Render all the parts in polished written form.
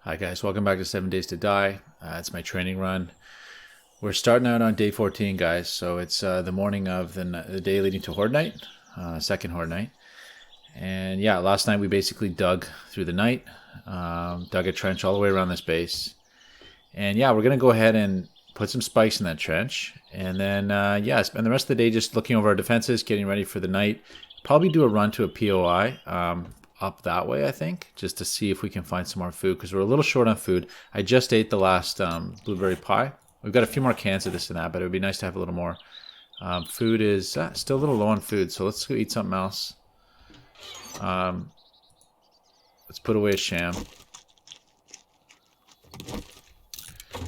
Hi guys, welcome back to 7 Days to Die. It's my training run. We're starting out on day 14, guys. So it's the morning of the day leading to Horde Night, second Horde Night. And yeah, last night we basically dug through the night, dug a trench all the way around this base. And yeah, we're going to go ahead and put some spikes in that trench. And then, yeah, spend the rest of the day just looking over our defenses, getting ready for the night. Probably do a run to a POI. Up that way, I think, just to see if we can find some more food, because we're a little short on food. I just ate the last blueberry pie. We've got a few more cans of this and that, but it would be nice to have a little more. Food is still a little low on food, so let's go eat something else. Let's put away a sham.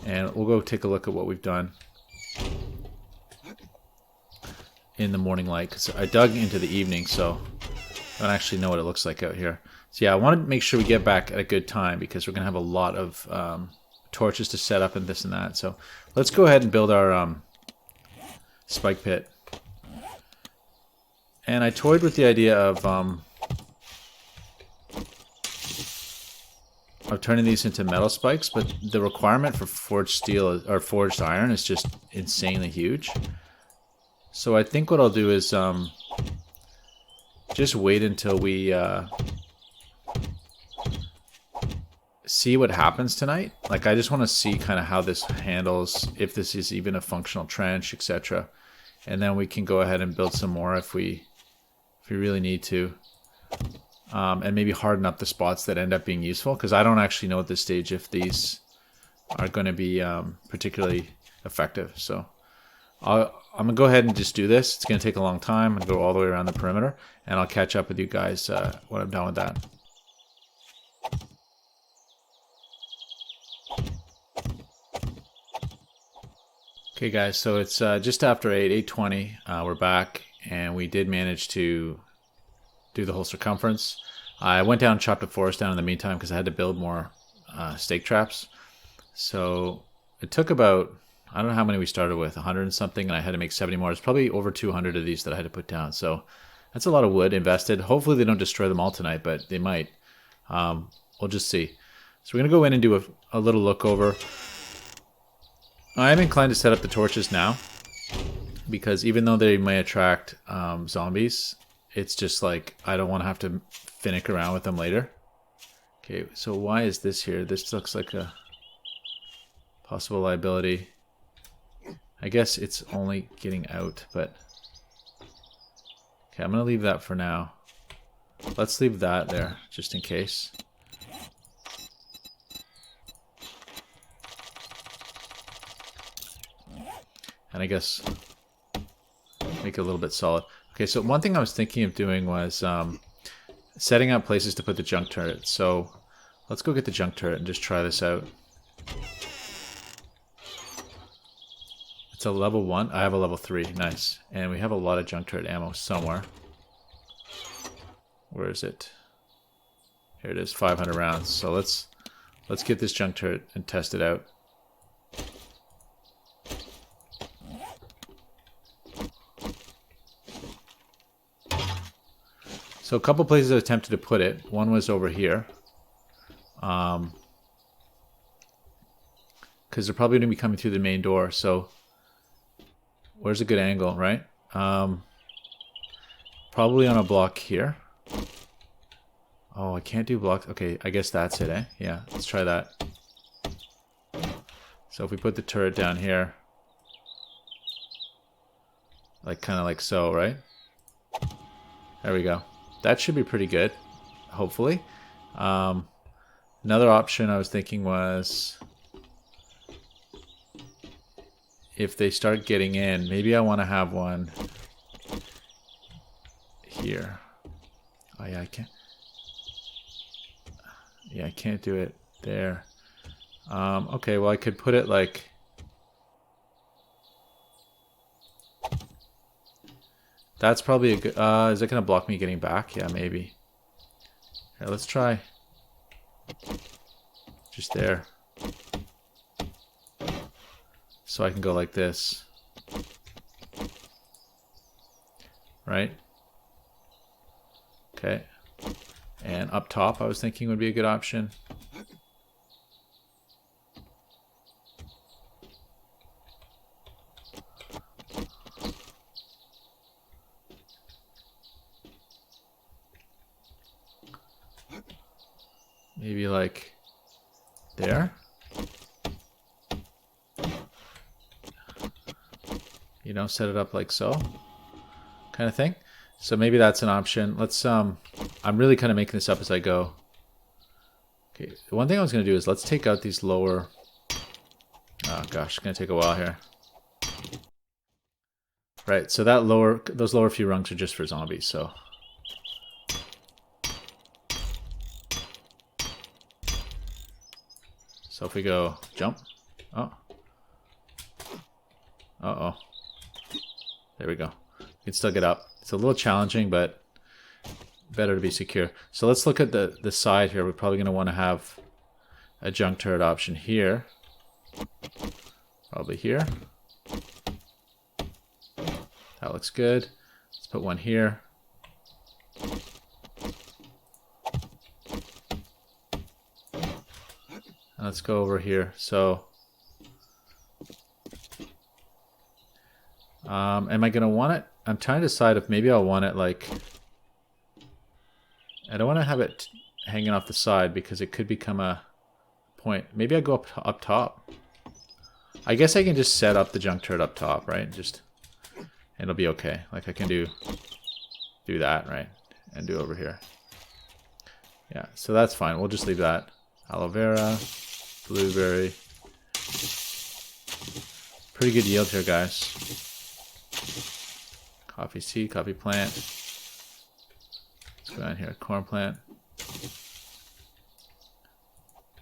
And we'll go take a look at what we've done in the morning light, because I dug into the evening, so I don't actually know what it looks like out here. So yeah, I want to make sure we get back at a good time, because we're going to have a lot of torches to set up and this and that. So let's go ahead and build our spike pit. And I toyed with the idea of turning these into metal spikes, but the requirement for forged steel or forged iron is just insanely huge. So I think what I'll do is just wait until we see what happens tonight. Like, I just want to see kind of how this handles, if this is even a functional trench, etc. And then we can go ahead and build some more if we really need to. And maybe harden up the spots that end up being useful, because I don't actually know at this stage if these are going to be particularly effective. So I'm going to go ahead and just do this. It's going to take a long time. I'm going to go all the way around the perimeter, and I'll catch up with you guys when I'm done with that. Okay guys, so it's just after 8:20. We're back, and we did manage to do the whole circumference. I went down and chopped a forest down in the meantime, because I had to build more stake traps. So it took about, I don't know how many we started with, 100 and something, and I had to make 70 more. There's probably over 200 of these that I had to put down. So that's a lot of wood invested. Hopefully they don't destroy them all tonight, but they might. We'll just see. So we're going to go in and do a little look over. I am inclined to set up the torches now, because even though they may attract zombies, it's just like I don't want to have to finick around with them later. Okay, so why is this here? This looks like a possible liability. I guess it's only getting out, but okay, I'm going to leave that for now. Let's leave that there, just in case. And I guess make it a little bit solid. Okay, so one thing I was thinking of doing was setting up places to put the junk turret. So let's go get the junk turret and just try this out. It's a level 1. I have a level 3. Nice. And we have a lot of junk turret ammo somewhere. Where is it? Here it is, 500 rounds. So let's get this junk turret and test it out. So a couple places I attempted to put it. One was over here. Because they're probably going to be coming through the main door. So where's a good angle, right? Probably on a block here. Oh, I can't do blocks. Okay, I guess that's it, eh? Yeah, let's try that. So if we put the turret down here, like kind of like so, right? There we go. That should be pretty good, hopefully. Another option I was thinking was, if they start getting in, maybe I want to have one here. Oh yeah, I can't. Yeah, I can't do it there. Okay, well I could put it like, that's probably a good, is it going to block me getting back? Yeah, maybe. Here, let's try. Just there. So I can go like this. Right? Okay. And up top I was thinking would be a good option. maybe like there. You know, set it up like so, kind of thing. So maybe that's an option. Let's, I'm really kind of making this up as I go. Okay, the one thing I was going to do is let's take out these lower, oh gosh, it's going to take a while here. Right, so that those lower few rungs are just for zombies, so. So if we go jump, oh. Uh-oh. There we go. We can still get up. It's a little challenging, but better to be secure. So let's look at the side here. We're probably going to want to have a junk turret option here. Probably here. That looks good. Let's put one here. And let's go over here. So, am I going to want it? I'm trying to decide if maybe I'll want it like... I don't want to have it hanging off the side because it could become a point. Maybe I go up top. I guess I can just set up the junk turret up top, right? Just... it'll be okay. Like I can do that, right? And do over here. Yeah, so that's fine. We'll just leave that. Aloe vera, blueberry. Pretty good yield here, guys. Coffee seed, coffee plant. Let's go down here. Corn plant.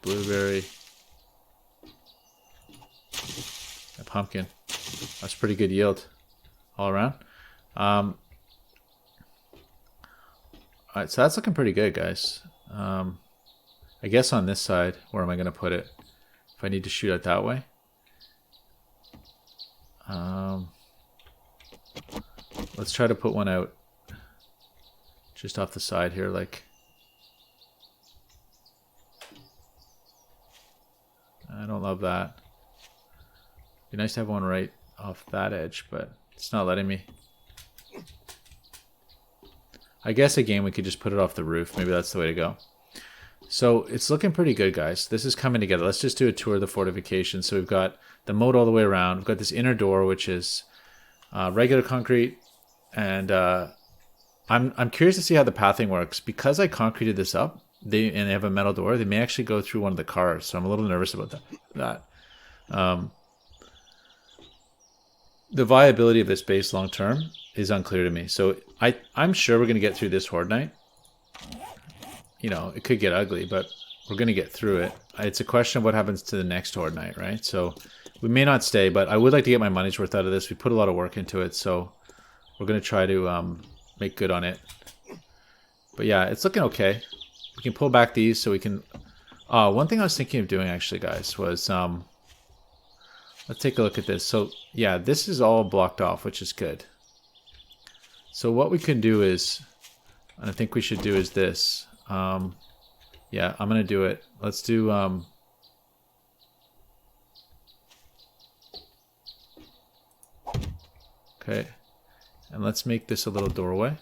Blueberry. A pumpkin. That's pretty good yield all around. Alright, so that's looking pretty good, guys. I guess on this side, where am I going to put it? If I need to shoot it that way. Let's try to put one out just off the side here, like... I don't love that. Be nice to have one right off that edge, but it's not letting me. I guess again we could just put it off the roof. Maybe that's the way to go. So it's looking pretty good, guys. This is coming together. Let's just do a tour of the fortification. So we've got the moat all the way around. We've got this inner door, which is regular concrete, and I'm curious to see how the pathing works because I concreted this up. They have a metal door. They may actually go through one of the cars, so I'm a little nervous about that. The viability of this base long term is unclear to me. So I'm sure we're going to get through this Horde Night. You know, it could get ugly, but we're going to get through it. It's a question of what happens to the next Horde Night, right? So we may not stay, but I would like to get my money's worth out of this. We put a lot of work into it, so we're going to try to make good on it. But yeah, it's looking okay. We can pull back these so we can... one thing I was thinking of doing, actually, guys, was... let's take a look at this. So, yeah, this is all blocked off, which is good. So what we can do is... and I think we should do is this. Yeah, I'm going to do it. Let's do... okay. And let's make this a little doorway.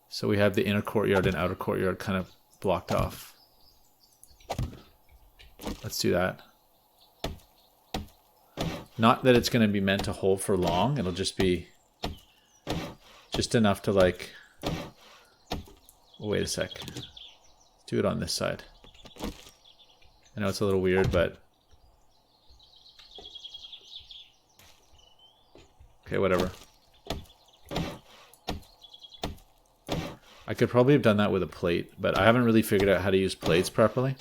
So we have the inner courtyard and outer courtyard kind of blocked off. Let's do that. Not that it's going to be meant to hold for long. It'll just be just enough to like... wait a sec. Let's do it on this side. I know it's a little weird, but... okay, whatever. I could probably have done that with a plate, but I haven't really figured out how to use plates properly.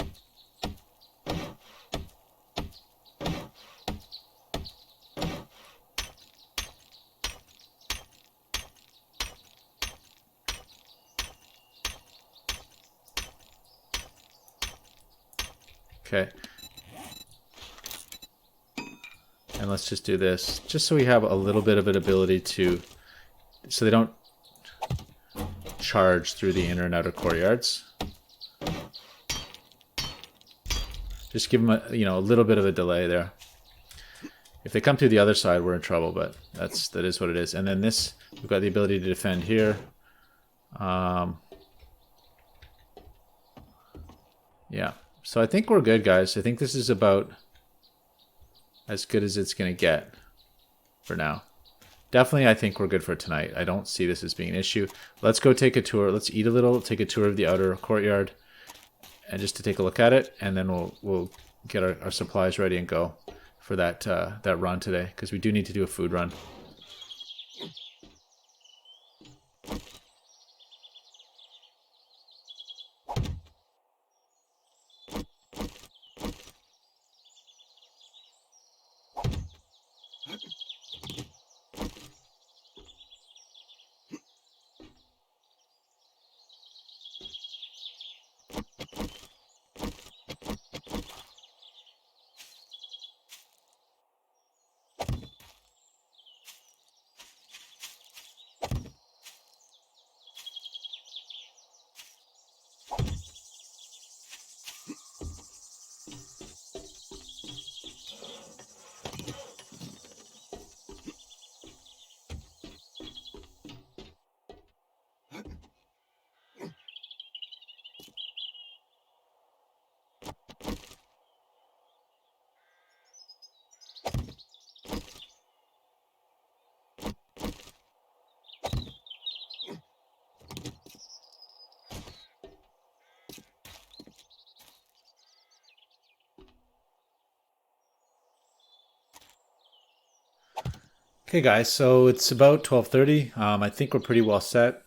Okay. And let's just do this, just so we have a little bit of an ability to, so they don't charge through the inner and outer courtyards. Just give them a, you know, a little bit of a delay there. If they come through the other side, we're in trouble, but that is what it is. And then this, we've got the ability to defend here. Yeah. So I think we're good, guys. I think this is about as good as it's going to get for now. Definitely, I think we're good for tonight. I don't see this as being an issue. Let's go take a tour. Let's eat a little, take a tour of the outer courtyard, and just to take a look at it, and then we'll get our supplies ready and go for that that run today, because we do need to do a food run. Okay, guys, so it's about 12:30. I think we're pretty well set.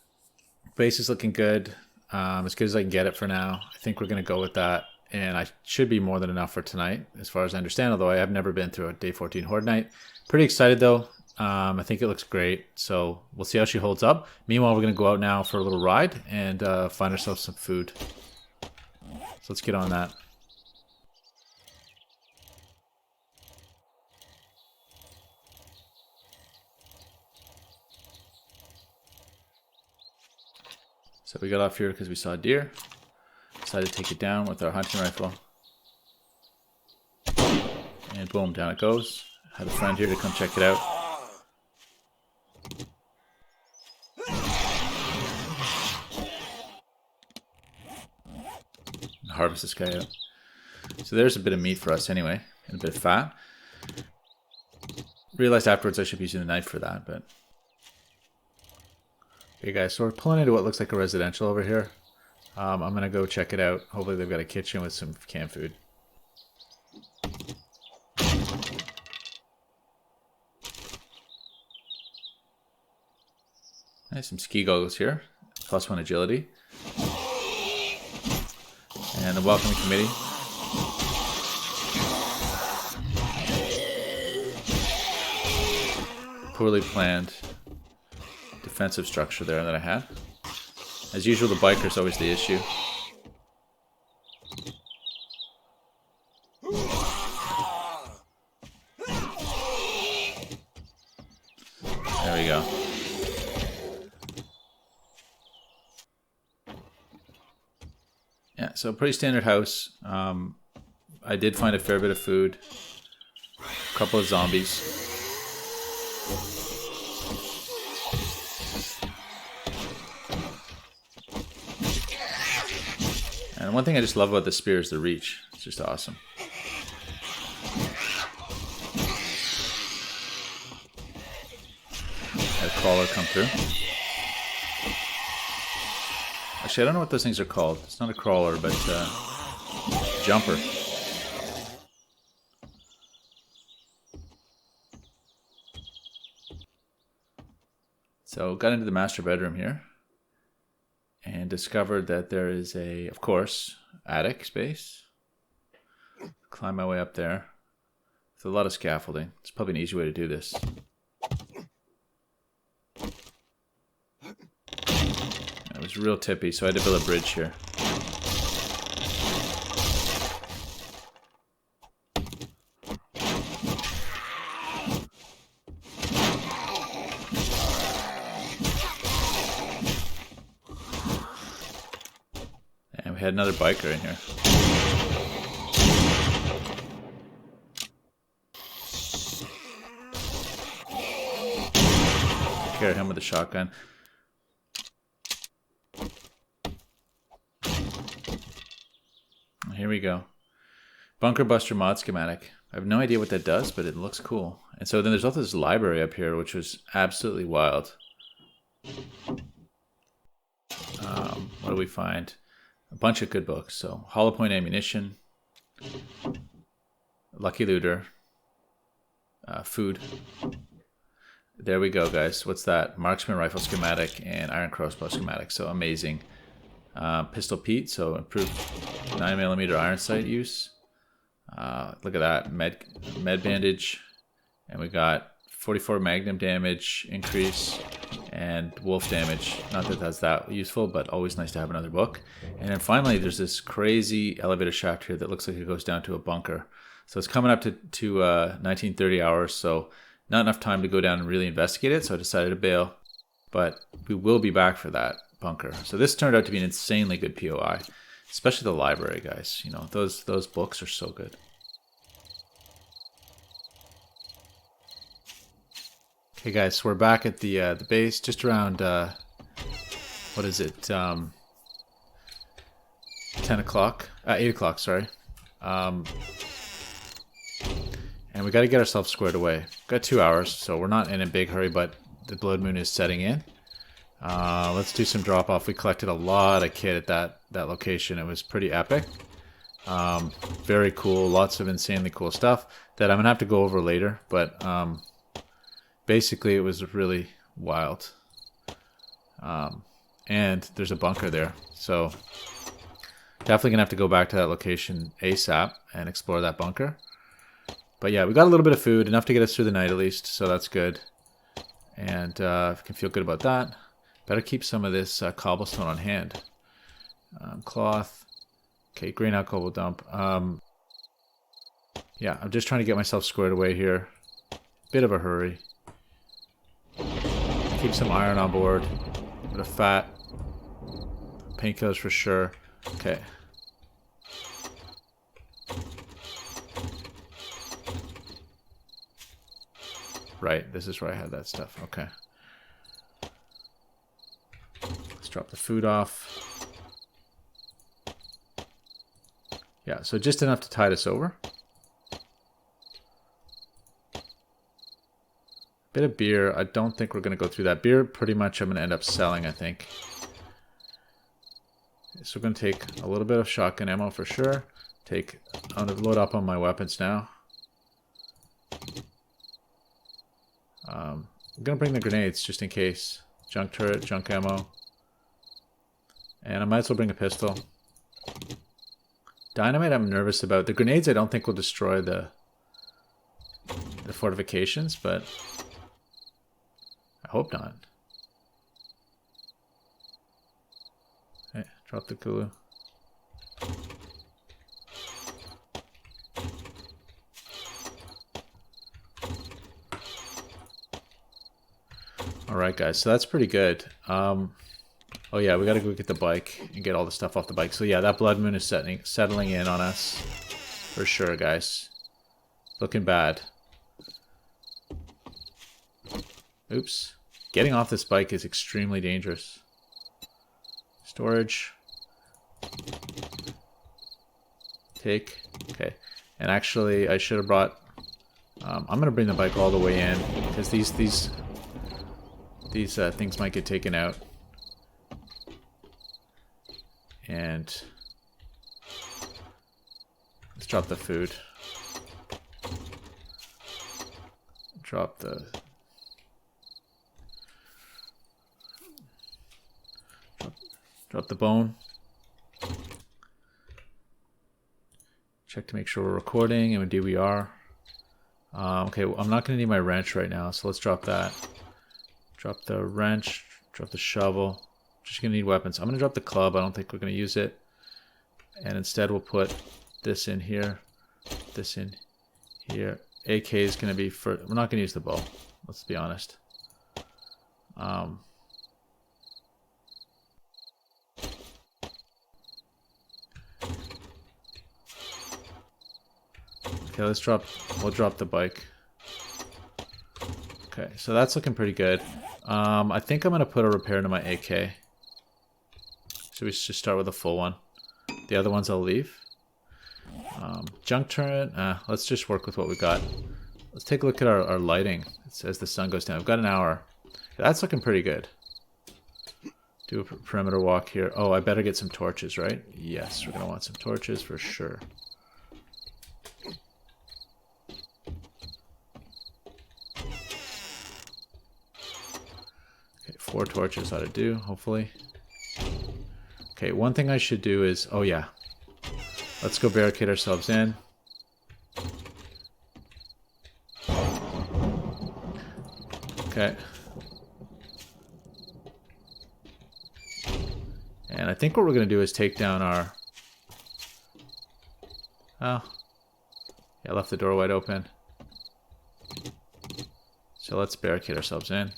Base is looking good, as good as I can get it for now. I think we're going to go with that, and I should be more than enough for tonight, as far as I understand, although I have never been through a day 14 Horde Night. Pretty excited, though. I think it looks great, so we'll see how she holds up. Meanwhile, we're going to go out now for a little ride and find ourselves some food. So let's get on that. So we got off here because we saw a deer. Decided to take it down with our hunting rifle. And boom, down it goes. Had a friend here to come check it out. Harvest this guy out. So there's a bit of meat for us anyway, and a bit of fat. Realized afterwards I should be using the knife for that, but... Okay guys, so we're pulling into what looks like a residential over here. I'm going to go check it out. Hopefully they've got a kitchen with some canned food. Nice, some ski goggles here. +1 agility. And the welcoming committee. Poorly planned defensive structure there that I had. As usual, the biker's always the issue. There we go. Yeah, so pretty standard house. I did find a fair bit of food. A couple of zombies. And one thing I just love about the spear is the reach. It's just awesome. Had a crawler come through. Actually, I don't know what those things are called. It's not a crawler, but jumper. So got into the master bedroom here. And discovered that there is a, of course, attic space. Climb my way up there. With a lot of scaffolding. It's probably an easy way to do this. It was real tippy, so I had to build a bridge here. And we had another biker in here. Carry him with a shotgun. here we go. Bunker Buster mod schematic. I have no idea what that does, but it looks cool. And so then there's also this library up here, which was absolutely wild. What do we find? A bunch of good books. So Hollow Point Ammunition, Lucky Looter, food. There we go, guys. What's that? Marksman Rifle schematic and Iron Crossbow schematic. So amazing. Pistol Pete, so improved 9mm iron sight use. Look at that. Med bandage. And we got 44 magnum damage increase and wolf damage. Not that that's that useful, but always nice to have another book. And then finally, there's this crazy elevator shaft here that looks like it goes down to a bunker. So it's coming up to 1930 hours, so not enough time to go down and really investigate it, so I decided to bail. But we will be back for that bunker. So this turned out to be an insanely good POI, especially the library, guys. You know, those books are so good. Okay, guys, so we're back at the base, just around what is it? 10 o'clock, 8 o'clock, sorry. And we got to get ourselves squared away. We've got 2 hours, so we're not in a big hurry, but the blood moon is setting in. Let's do some drop off. We collected a lot of kit at that location. It was pretty epic. Very cool. Lots of insanely cool stuff that I'm gonna have to go over later. But basically, it was really wild. And there's a bunker there, so definitely gonna have to go back to that location ASAP and explore that bunker. But yeah, we got a little bit of food, enough to get us through the night at least, so that's good. And can feel good about that. Better keep some of this cobblestone on hand. Cloth. Okay, grain alcohol dump. Yeah, I'm just trying to get myself squared away here. Bit of a hurry. Keep some iron on board. A bit of fat. Painkillers for sure. Okay. Right, this is where I had that stuff. Okay. Let's drop the food off. Yeah, so just enough to tide us over. Bit of beer. I don't think we're going to go through that. Beer, pretty much I'm going to end up selling, I think. So we're going to take a little bit of shotgun ammo for sure. I'm going to load up on my weapons now. I'm going to bring the grenades just in case. Junk turret, junk ammo. And I might as well bring a pistol. Dynamite I'm nervous about. The grenades I don't think will destroy the fortifications, but I hope not. Okay, drop the Kulu. Alright guys, so that's pretty good. Oh yeah, we gotta go get the bike and get all the stuff off the bike. So yeah, that blood moon is settling in on us. For sure, guys. Looking bad. Oops. Getting off this bike is extremely dangerous. Storage. Take. Okay. And actually, I should have brought... I'm going to bring the bike all the way in, because these things might get taken out. And let's drop the food. Drop the... Drop the bone. Check to make sure we're recording, and indeed we are. Okay, well, I'm not going to need my wrench right now, so let's drop that. Drop the wrench, drop the shovel. Just going to need weapons. I'm going to drop the club. I don't think we're going to use it. And instead we'll put this in here, this in here. AK is going to be for... We're not going to use the bow. Let's be honest. Okay, we'll drop the bike. Okay, so that's looking pretty good. I think I'm going to put a repair into my AK. So we should just start with a full one. The other ones I'll leave. Junk turret. Let's just work with what we got. Let's take a look at our lighting. It says the sun goes down. We've got an hour. That's looking pretty good. Do a perimeter walk here. Oh, I better get some torches, right? Yes, we're going to want some torches for sure. Okay, 4 torches ought to do, hopefully. Okay, one thing I should do is... Oh, yeah. Let's go barricade ourselves in. Okay. And I think what we're going to do is take down our... Oh. Yeah, I left the door wide open. So let's barricade ourselves in.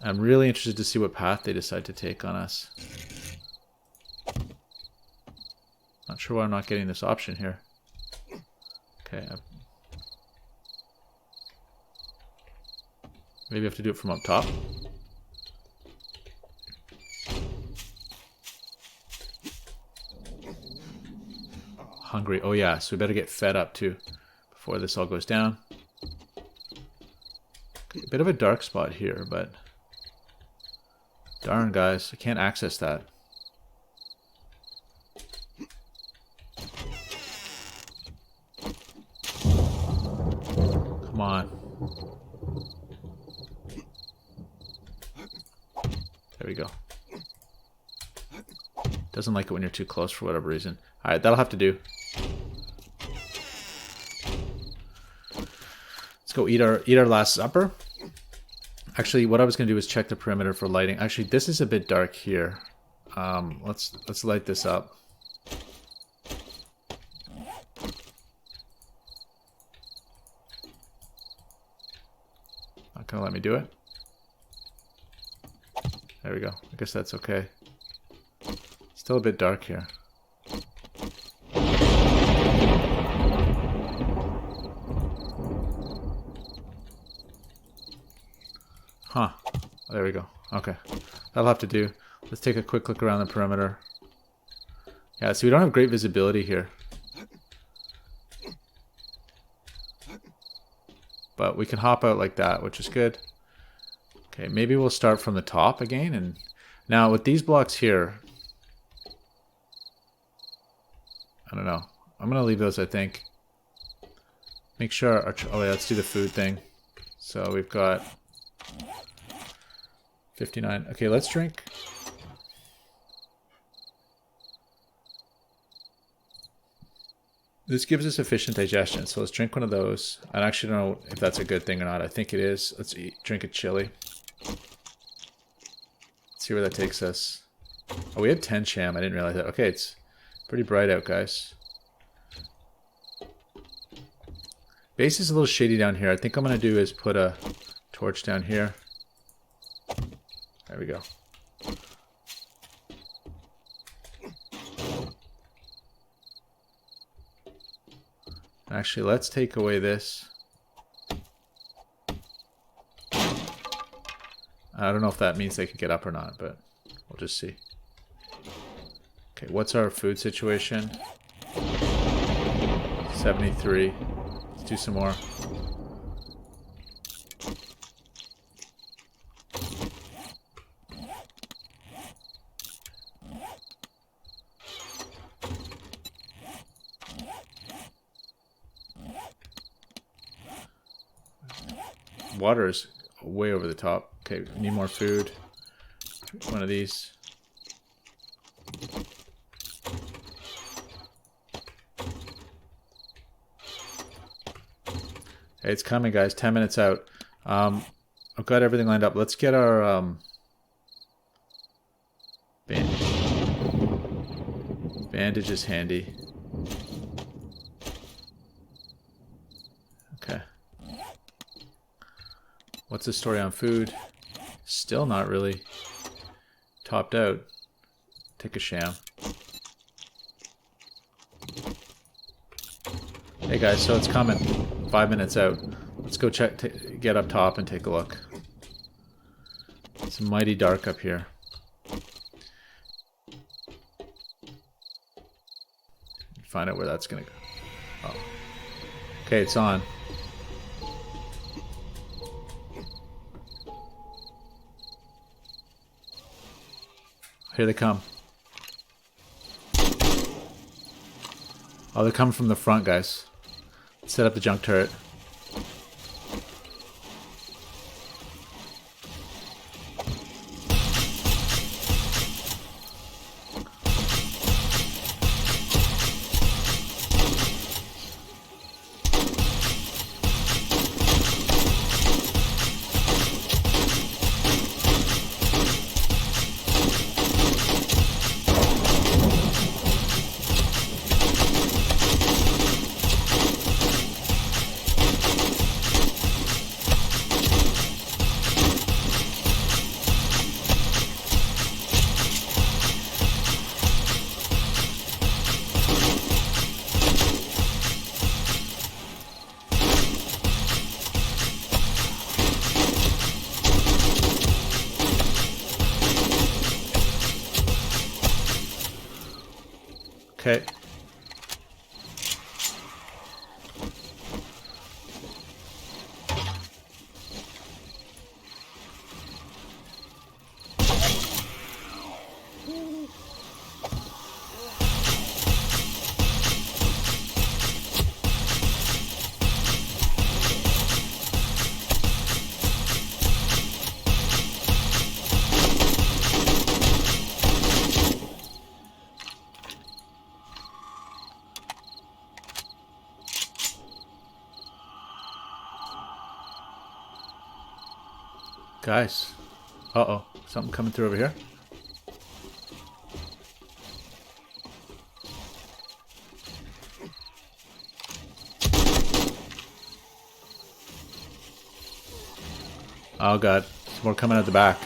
I'm really interested to see what path they decide to take on us. Not sure why I'm not getting this option here. Okay. Maybe I have to do it from up top. Hungry. Oh yeah, so we better get fed up too before this all goes down. Okay, a bit of a dark spot here, but darn guys, I can't access that. Come on. There we go. Doesn't like it when you're too close for whatever reason. Alright, that'll have to do. Let's go eat our last supper. Actually, what I was going to do is check the perimeter for lighting. Actually, this is a bit dark here. Let's light this up. Not going to let me do it. There we go. I guess that's okay. Still a bit dark here. Huh. There we go. Okay. That'll have to do. Let's take a quick look around the perimeter. Yeah, so we don't have great visibility here. But we can hop out like that, which is good. Okay, maybe we'll start from the top again. And now with these blocks here, I don't know. I'm going to leave those, I think. Make sure our... Oh, yeah, let's do the food thing. So we've got 59. Okay, let's drink. This gives us efficient digestion, so let's drink one of those. I actually don't know if that's a good thing or not. I think it is. Let's drink a chili. Let's see where that takes us. Oh, we have 10 sham. I didn't realize that. Okay, it's pretty bright out, guys. Base is a little shady down here. I think I'm going to do is put a torch down here. There we go. Actually, let's take away this. I don't know if that means they can get up or not, but we'll just see. Okay, what's our food situation? 73. Let's do some more. Water is way over the top. Okay, we need more food. One of these. Hey, it's coming, guys. 10 minutes out. I've got everything lined up. Let's get our bandages handy. Okay. What's the story on food? Still not really topped out. Take a sham. Hey guys, so it's coming. 5 minutes out. Let's go check, get up top and take a look. It's mighty dark up here. find out where that's gonna go. Oh. Okay, it's on. Here they come. Oh, they're coming from the front, guys. Let's set up the junk turret. Okay. Guys. Uh-oh. Something coming through over here. Oh god. There's more coming at the back.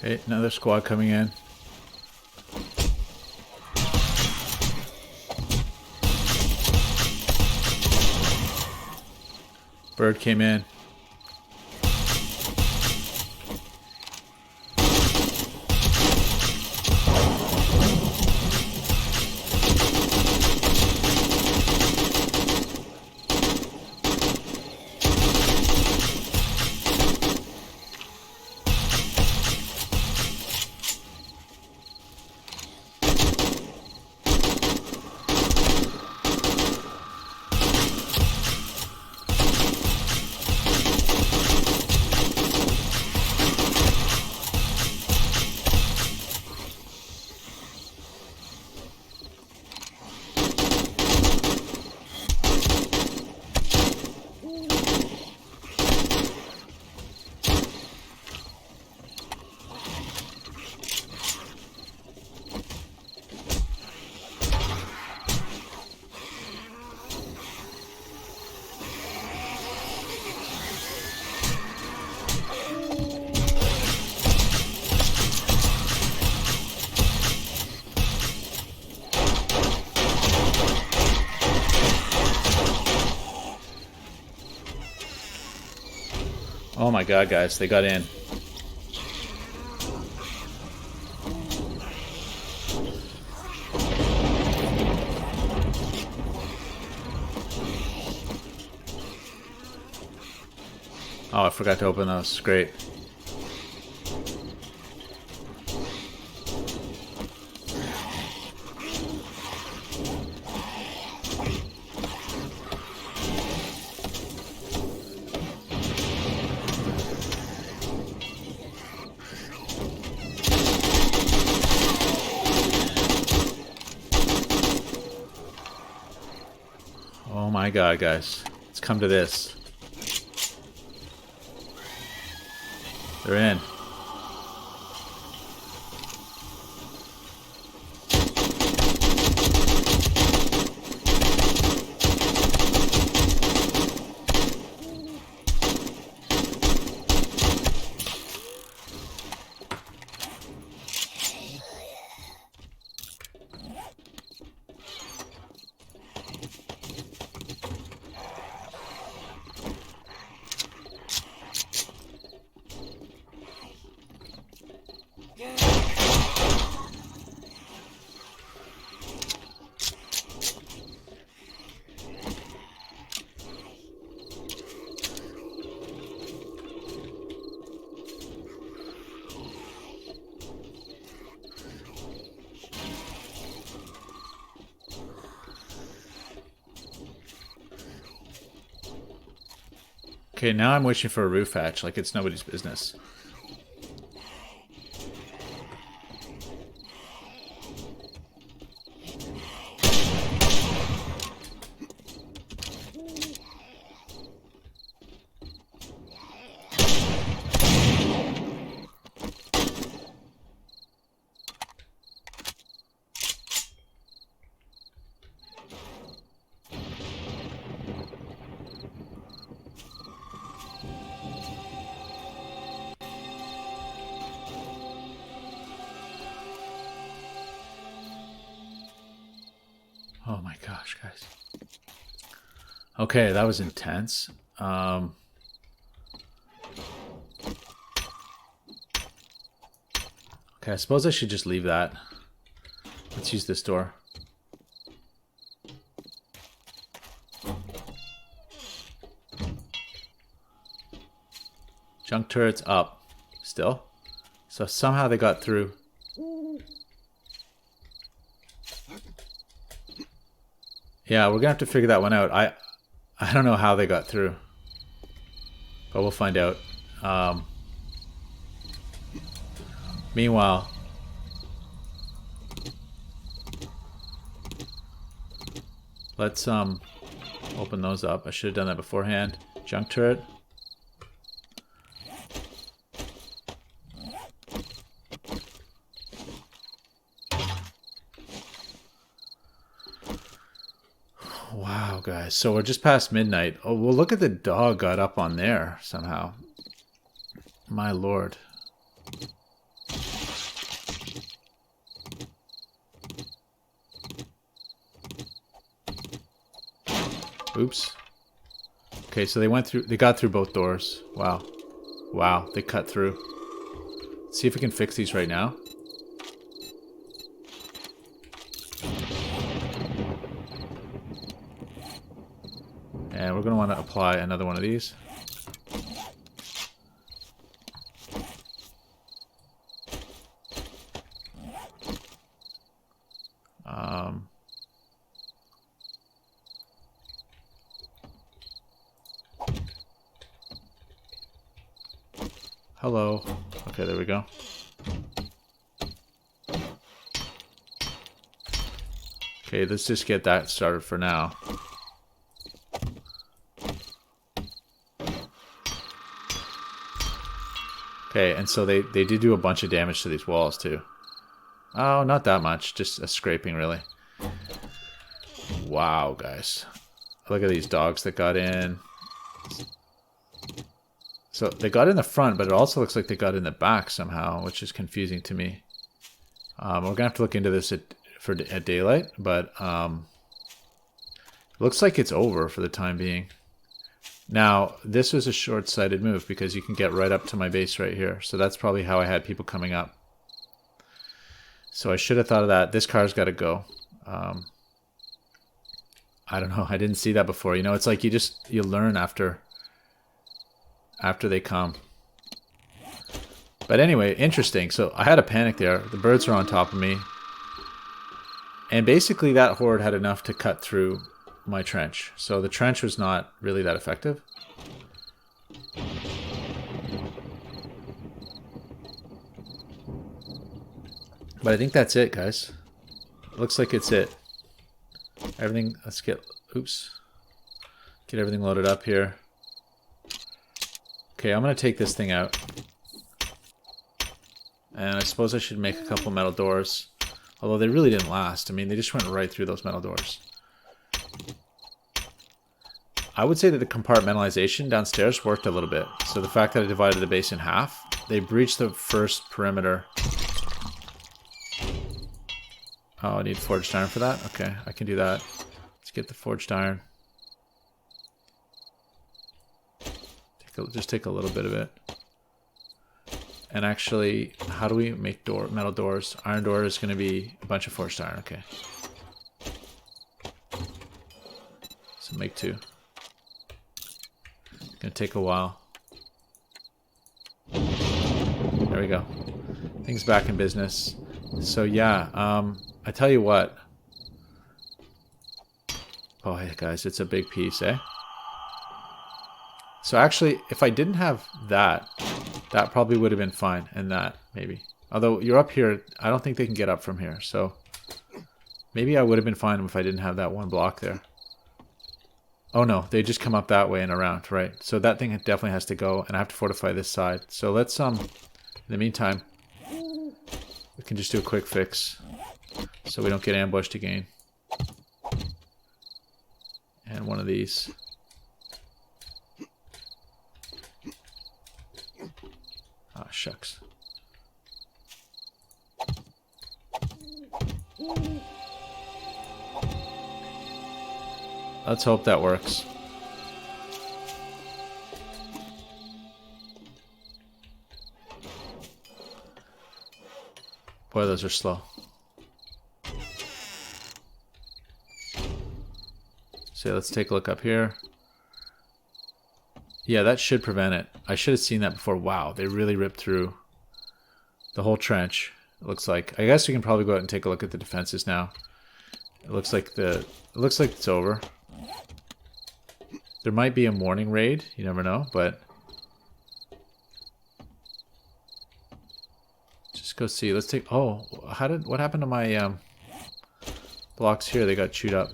Okay, another squad coming in. Bird came in. my god, guys, they got in. Oh, I forgot to open those. Great. Oh my god, guys. It's come to this. They're in. Okay, now I'm wishing for a roof hatch like it's nobody's business. Oh my gosh, guys. Okay, that was intense. Okay, I suppose I should just leave that. Let's use this door. Junk turrets up. Still. So somehow they got through. Yeah, we're gonna have to figure that one out. I don't know how they got through, but we'll find out. Meanwhile, let's open those up. I should have done that beforehand. Junk turret. Wow, guys. So we're just past midnight. Oh, well, look at the dog got up on there somehow. My lord. Oops. Okay, so they got through both doors. Wow. Wow, they cut through. Let's see if we can fix these right now. And we're going to want to apply another one of these. Hello. Okay, there we go. Okay, let's just get that started for now. Okay, and so they did do a bunch of damage to these walls too. Oh, not that much. Just a scraping, really. Wow, guys. Look at these dogs that got in. So they got in the front, but it also looks like they got in the back somehow, which is confusing to me. We're going to have to look into this at daylight, but looks like it's over for the time being. Now, this was a short-sighted move because you can get right up to my base right here. So that's probably how I had people coming up. So I should have thought of that. This car's got to go. I don't know. I didn't see that before. You know, it's like you learn after they come. But anyway, interesting. So I had a panic there. The birds are on top of me. And basically that horde had enough to cut through my trench. So the trench was not really that effective. But I think that's it, guys. Looks like it's it. Everything, let's get everything loaded up here. Okay, I'm going to take this thing out. And I suppose I should make a couple metal doors. Although they really didn't last. I mean, they just went right through those metal doors. I would say that the compartmentalization downstairs worked a little bit. So the fact that I divided the base in half, they breached the first perimeter. Oh, I need forged iron for that? Okay, I can do that. Let's get the forged iron. Just take a little bit of it. And actually, how do we make metal doors? Iron door is going to be a bunch of forged iron. Okay. So make 2. It's going to take a while. There we go. Things back in business. So yeah, I tell you what. Oh, hey guys, it's a big piece, eh? So actually, if I didn't have that, that probably would have been fine, and that, maybe. Although, you're up here, I don't think they can get up from here, so... Maybe I would have been fine if I didn't have that one block there. Oh no, they just come up that way and around, right. So that thing definitely has to go, and I have to fortify this side. So let's, in the meantime, we can just do a quick fix, so we don't get ambushed again. And one of these. Ah, shucks. Let's hope that works. Boy, those are slow. So let's take a look up here. Yeah, that should prevent it. I should have seen that before. Wow, they really ripped through the whole trench. It looks like. I guess we can probably go out and take a look at the defenses now. It looks like it's over. There might be a morning raid. You never know, but just go see. Let's take. Oh, what happened to my blocks here? They got chewed up.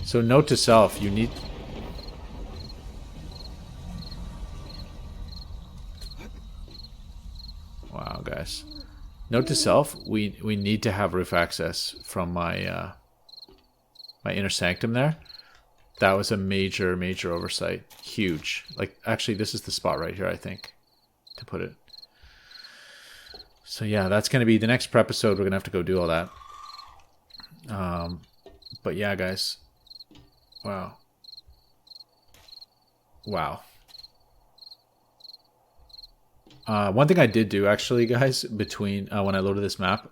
So note to self: you need. Wow, guys. Note to self, we need to have roof access from my my inner sanctum there. That was a major oversight. Huge. Like, actually, this is the spot right here, I think, to put it. So yeah, that's going to be the next per episode. We're going to have to go do all that. But yeah, guys. Wow. Wow. One thing I did do, actually, guys, between when I loaded this map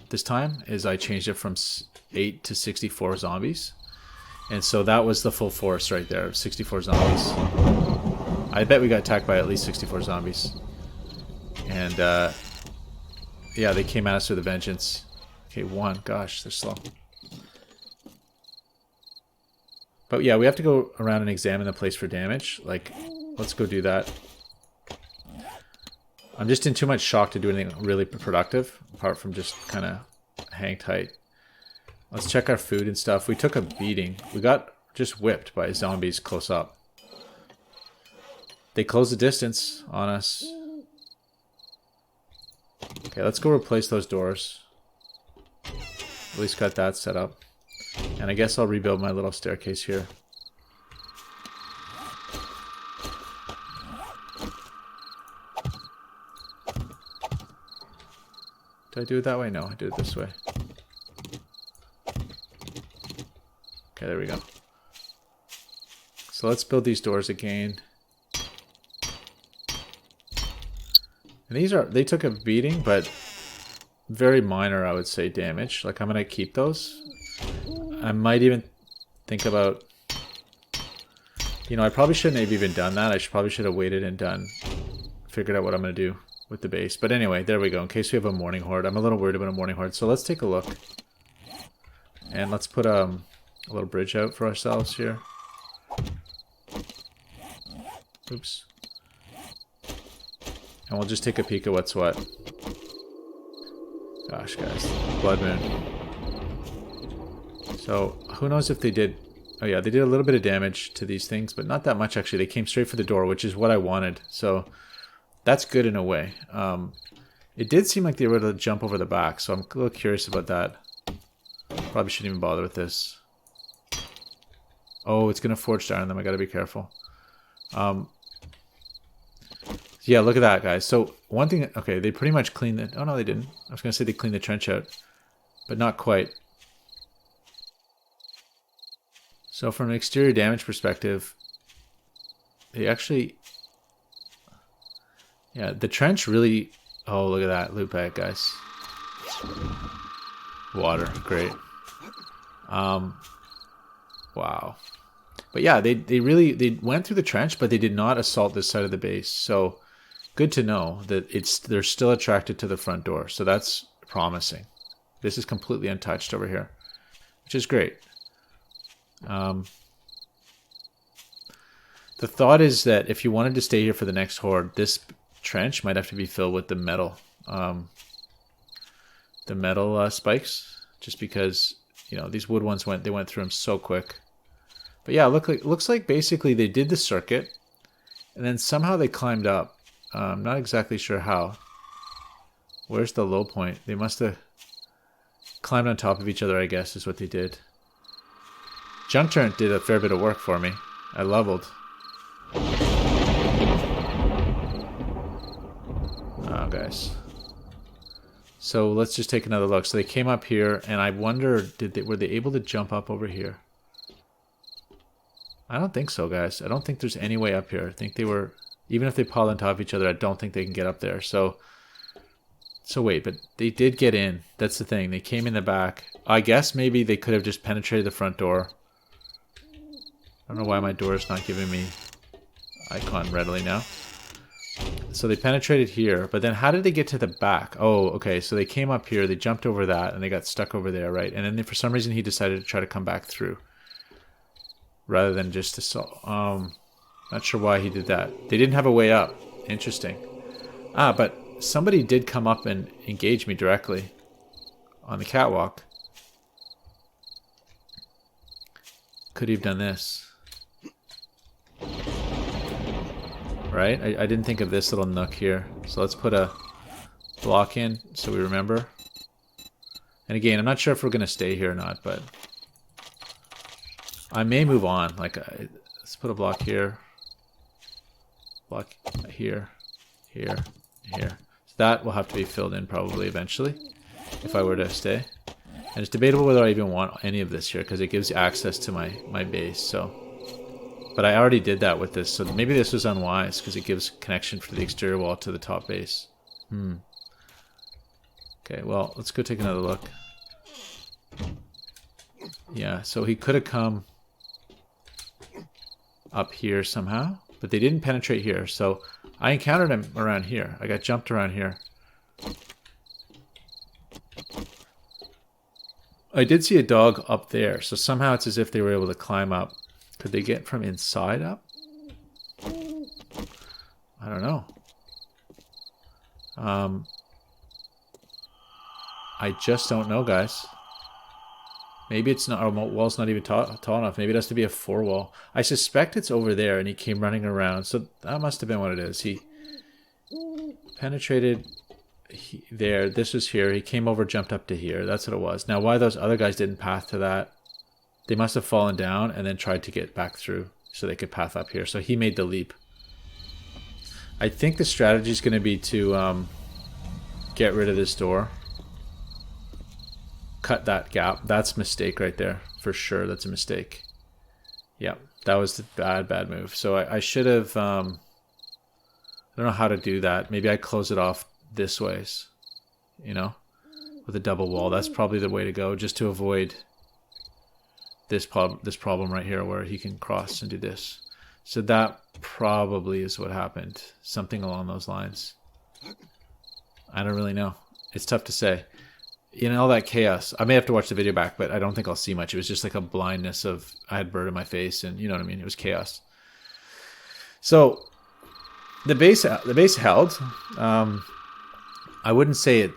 this time, is I changed it from 8 to 64 zombies. And so that was the full force right there, 64 zombies. I bet we got attacked by at least 64 zombies. And, yeah, they came at us with a vengeance. Okay, 1. Gosh, they're slow. But yeah, we have to go around and examine the place for damage. Like, let's go do that. I'm just in too much shock to do anything really productive, apart from just kind of hang tight. Let's check our food and stuff. We took a beating. We got just whipped by zombies close up. They closed the distance on us. Okay, let's go replace those doors. At least got that set up. And I guess I'll rebuild my little staircase here. Did I do it that way? No, I did it this way. Okay, there we go. So So let's build these doors again. And they took a beating, but very minor, I would say, damage. Like, I'm going to keep those. I might even think about... You know, I probably shouldn't have even done that. Probably should have waited and figured out what I'm going to do with the base. But anyway, there we go. In case we have a morning horde. I'm a little worried about a morning horde. So let's take a look. And let's put a little bridge out for ourselves here. Oops. And we'll just take a peek at what's what. Gosh, guys. Blood moon. So, who knows if they did... Oh yeah, they did a little bit of damage to these things, but not that much actually. They came straight for the door, which is what I wanted. So, that's good in a way. It did seem like they were able to jump over the back, so I'm a little curious about that. Probably shouldn't even bother with this. Oh, it's going to forge down on them. I got to be careful. Yeah, look at that, guys. So, one thing... Okay, they pretty much cleaned it. Oh, no, they didn't. I was going to say they cleaned the trench out, but not quite. So from an exterior damage perspective, they actually, yeah, the trench really, oh, look at that, loot bag, guys. Water, great. Wow. But yeah, they went through the trench, but they did not assault this side of the base. So good to know that they're still attracted to the front door. So that's promising. This is completely untouched over here, which is great. The thought is that if you wanted to stay here for the next horde, this trench might have to be filled with the metal spikes, just because, you know, these wood ones went through them so quick. But yeah, looks like basically they did the circuit, and then somehow they climbed up. I'm not exactly sure how. Where's the low point? They must have climbed on top of each other, I guess, is what they did. Junk Turret did a fair bit of work for me. I leveled. Oh, guys. So let's just take another look. So they came up here, and I wonder, were they able to jump up over here? I don't think so, guys. I don't think there's any way up here. I think they were, even if they piled on top of each other, I don't think they can get up there. So wait, but they did get in. That's the thing. They came in the back. I guess maybe they could have just penetrated the front door. I don't know why my door is not giving me icon readily now. So they penetrated here, but then how did they get to the back? Oh, okay, so they came up here, they jumped over that, and they got stuck over there, right? And then for some reason he decided to try to come back through, rather than just assault. Not sure why he did that. They didn't have a way up. Interesting. Ah, but somebody did come up and engage me directly on the catwalk. Could he have done this? Right? I didn't think of this little nook here. So let's put a block in so we remember. And again, I'm not sure if we're going to stay here or not, but I may move on. Like, let's put a block here. Block here. Here. Here. So that will have to be filled in probably eventually if I were to stay. And it's debatable whether I even want any of this here because it gives access to my base, so... But I already did that with this, so maybe this was unwise because it gives connection for the exterior wall to the top base. Okay, well, let's go take another look. Yeah, so he could have come up here somehow, but they didn't penetrate here, so I encountered him around here. I got jumped around here. I did see a dog up there, so somehow it's as if they were able to climb up. Could they get from inside up? I don't know. I just don't know, guys. Maybe it's not, our wall's not even tall enough. Maybe it has to be a 4 wall. I suspect it's over there and he came running around. So that must have been what it is. He penetrated there. This was here. He came over, jumped up to here. That's what it was. Now, why those other guys didn't path to that? They must have fallen down and then tried to get back through so they could path up here. So he made the leap. I think the strategy is going to be to get rid of this door. Cut that gap. That's a mistake right there. For sure, that's a mistake. Yeah. That was the bad move. So I should have, I don't know how to do that. Maybe I close it off this ways, you know, with a double wall. That's probably the way to go, just to avoid this problem right here where he can cross and do this. So that probably is what happened. Something along those lines. I don't really know. It's tough to say. You know, all that chaos. I may have to watch the video back, but I don't think I'll see much. It was just like a blindness of, I had bird in my face, and you know what I mean? It was chaos. So the base held. I wouldn't say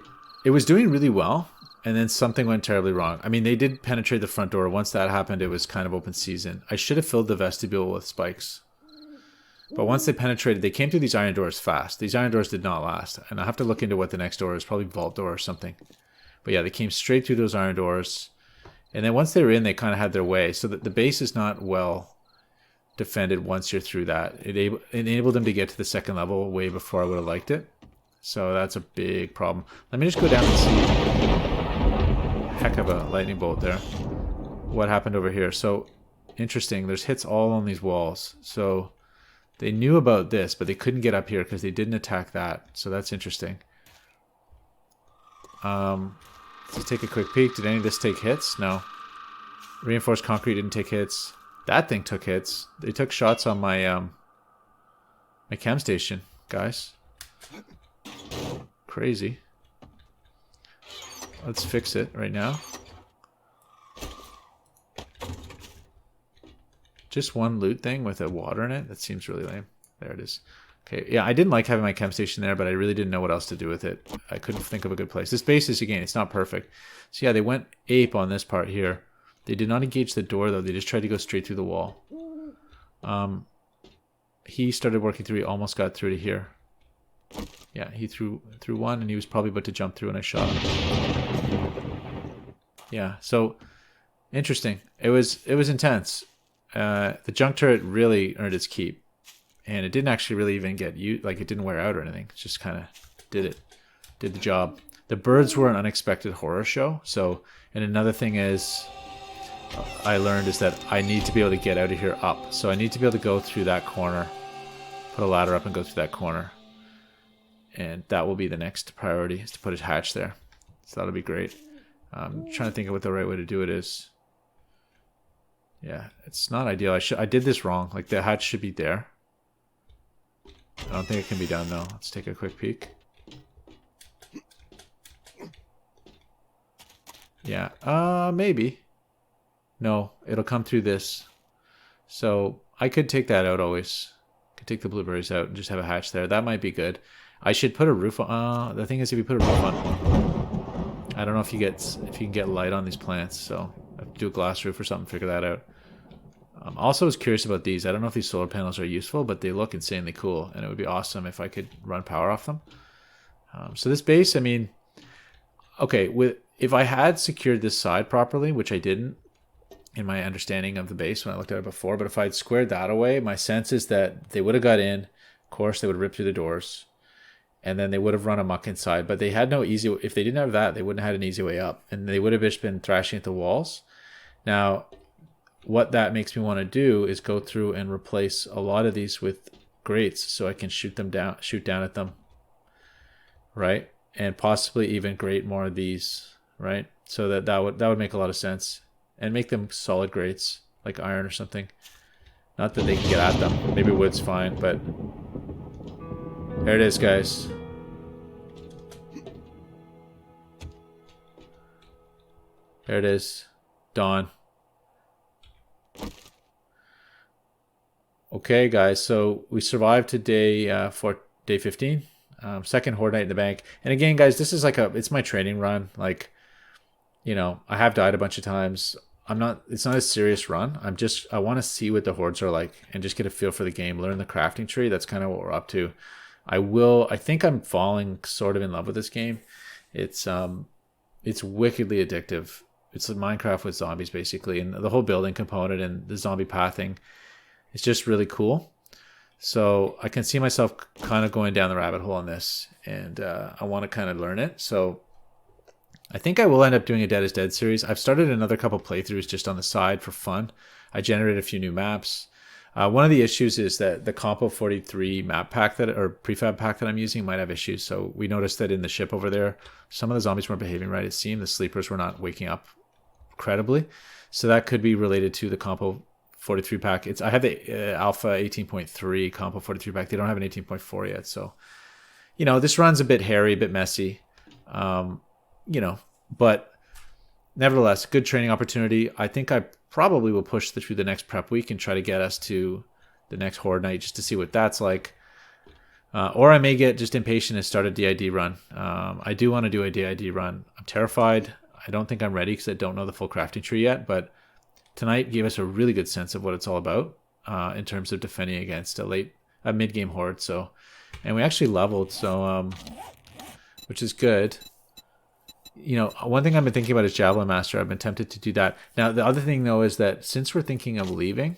it was doing really well, and then something went terribly wrong. I mean, they did penetrate the front door. Once that happened, it was kind of open season. I should have filled the vestibule with spikes. But once they penetrated, they came through these iron doors fast. These iron doors did not last. And I have to look into what the next door is. Probably vault door or something. But yeah, they came straight through those iron doors. And then once they were in, they kind of had their way. So that the base is not well defended once you're through that. It enabled them to get to the second level way before I would have liked it. So that's a big problem. Let me just go down and see. Heck of a lightning bolt there. What happened over here? So interesting. There's hits all on these walls. So they knew about this, but they couldn't get up here because they didn't attack that. So that's interesting. Let's take a quick peek. Did any of this take hits? No. Reinforced concrete didn't take hits. That thing took hits. They took shots on my my chem station, guys. Crazy. Let's fix it right now. Just one loot thing with a water in it? That seems really lame. There it is. Okay, yeah, I didn't like having my chem station there, but I really didn't know what else to do with it. I couldn't think of a good place. This base is, again, it's not perfect. So yeah, they went ape on this part here. They did not engage the door, though. They just tried to go straight through the wall. He started working through. He almost got through to here. Yeah, he threw one, and he was probably about to jump through, and I shot him. Yeah, so interesting. It was intense. The junk turret really earned its keep, and it didn't actually really even get used, like it didn't wear out or anything. It just kind of did the job. The birds were an unexpected horror show. So, and another thing is, I learned is that I need to be able to get out of here up. So I need to be able to go through that corner, put a ladder up and go through that corner, and that will be the next priority, is to put a hatch there. So that'll be great. I'm trying to think of what the right way to do it is. Yeah, it's not ideal. I did this wrong. Like, the hatch should be there. I don't think it can be done, though. Let's take a quick peek. Yeah, maybe. No, it'll come through this. So I could take that out always. Could take the blueberries out and just have a hatch there. That might be good. I should put a roof on. The thing is, if you put a roof on, I don't know if you can get light on these plants. So I have to do a glass roof or something. Figure that out. Also, was curious about these. I don't know if these solar panels are useful, but they look insanely cool, and it would be awesome if I could run power off them. So this base, I mean, okay, if I had secured this side properly, which I didn't, in my understanding of the base when I looked at it before, but if I had squared that away, my sense is that they would have got in. Of course, they would have ripped through the doors, and then they would have run amok inside. But they had no easy. If they didn't have that, they wouldn't have had an easy way up, and they would have just been thrashing at the walls. Now, what that makes me want to do is go through and replace a lot of these with grates, so I can shoot down at them, right? And possibly even grate more of these, right? So that would make a lot of sense, and make them solid grates like iron or something. Not that they can get at them. Maybe wood's fine, but there it is, guys. There it is. Dawn. Okay, guys, so we survived today for day 15. Second Horde Night in the bank. And again, guys, this is like it's my training run. Like, you know, I have died a bunch of times. It's not a serious run. I want to see what the hordes are like and just get a feel for the game, learn the crafting tree. That's kind of what we're up to. I think I'm falling sort of in love with this game. It's wickedly addictive. It's like Minecraft with zombies, basically, and the whole building component and the zombie pathing. It's just really cool. So I can see myself kind of going down the rabbit hole on this, and I want to kind of learn it. So I think I will end up doing a Dead is Dead series. I've started another couple playthroughs just on the side for fun. I generated a few new maps. One of the issues is that the Compo 43 map pack or prefab pack that I'm using might have issues. So we noticed that in the ship over there, some of the zombies weren't behaving right. It seemed the sleepers were not waking up credibly. So that could be related to the Compo 43 pack. I have the Alpha 18.3 Compo 43 pack. They don't have an 18.4 yet. So, you know, this run's a bit hairy, a bit messy. You know, but nevertheless, good training opportunity. I think I probably will push through the next prep week and try to get us to the next Horde Night just to see what that's like. Or I may get just impatient and start a DID run. I do want to do a DID run. I'm terrified. I don't think I'm ready because I don't know the full crafting tree yet. But tonight gave us a really good sense of what it's all about in terms of defending against a mid-game Horde. So, and we actually leveled, so which is good. You know, one thing I've been thinking about is Javelin Master. I've been tempted to do that. Now, the other thing, though, is that since we're thinking of leaving,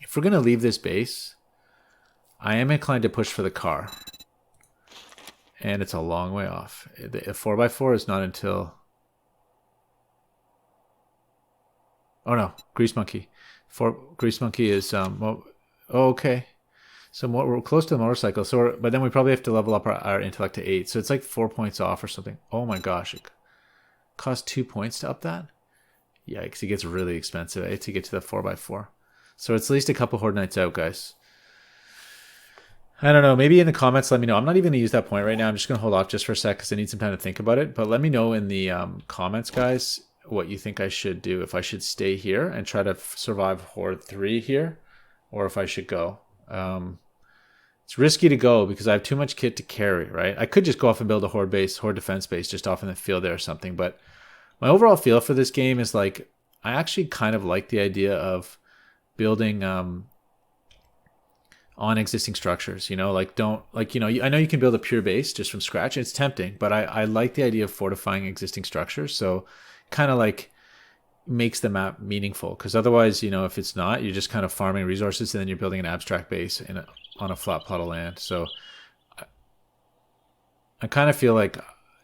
if we're going to leave this base, I am inclined to push for the car. And it's a long way off. The 4x4 is not until... Oh, no. Grease Monkey. Grease Monkey is... oh, okay. So we're close to the motorcycle, but then we probably have to level up our intellect to 8. So it's like 4 points off or something. Oh my gosh, it costs 2 points to up that? Yikes, it gets really expensive to get to the 4x4. So it's at least a couple Horde Nights out, guys. I don't know, maybe in the comments let me know. I'm not even going to use that point right now. I'm just going to hold off just for a sec because I need some time to think about it. But let me know in the comments, guys, what you think I should do. If I should stay here and try to survive Horde 3 here, or if I should go. It's risky to go because I have too much kit to carry, right? I could just go off and build a Horde defense base just off in the field there or something. But my overall feel for this game is like, I actually kind of like the idea of building on existing structures, you know, you know, I know you can build a pure base just from scratch. It's tempting, but I like the idea of fortifying existing structures. So kind of like makes the map meaningful, because otherwise, you know, if it's not, you're just kind of farming resources and then you're building an abstract base on a flat plot of land. So I kind of feel like,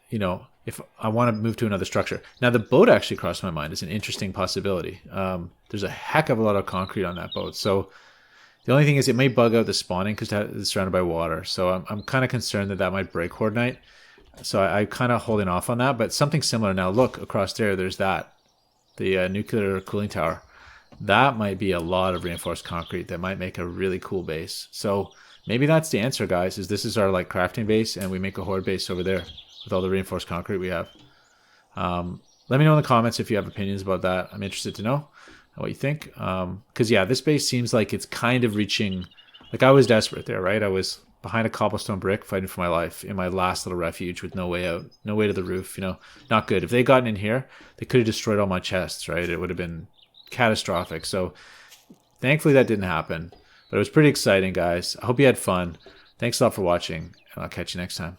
you know, if I want to move to another structure. Now the boat actually crossed my mind as an interesting possibility. There's a heck of a lot of concrete on that boat. So the only thing is it may bug out the spawning because it's surrounded by water. So I'm kind of concerned that might break Horde Night. So I'm kind of holding off on that, but something similar. Now look across there's that. The nuclear cooling tower. That might be a lot of reinforced concrete that might make a really cool base. So maybe that's the answer, guys, is this is our like crafting base and we make a Horde base over there with all the reinforced concrete we have. Let me know in the comments if you have opinions about that. I'm interested to know what you think. Because yeah, this base seems like it's kind of reaching, like I was desperate there, right? I was behind a cobblestone brick fighting for my life in my last little refuge with no way out, no way to the roof, you know, not good. If they gotten in here, they could have destroyed all my chests, right? It would have been catastrophic. So thankfully that didn't happen, but it was pretty exciting, guys. I hope you had fun. Thanks a lot for watching, and I'll catch you next time.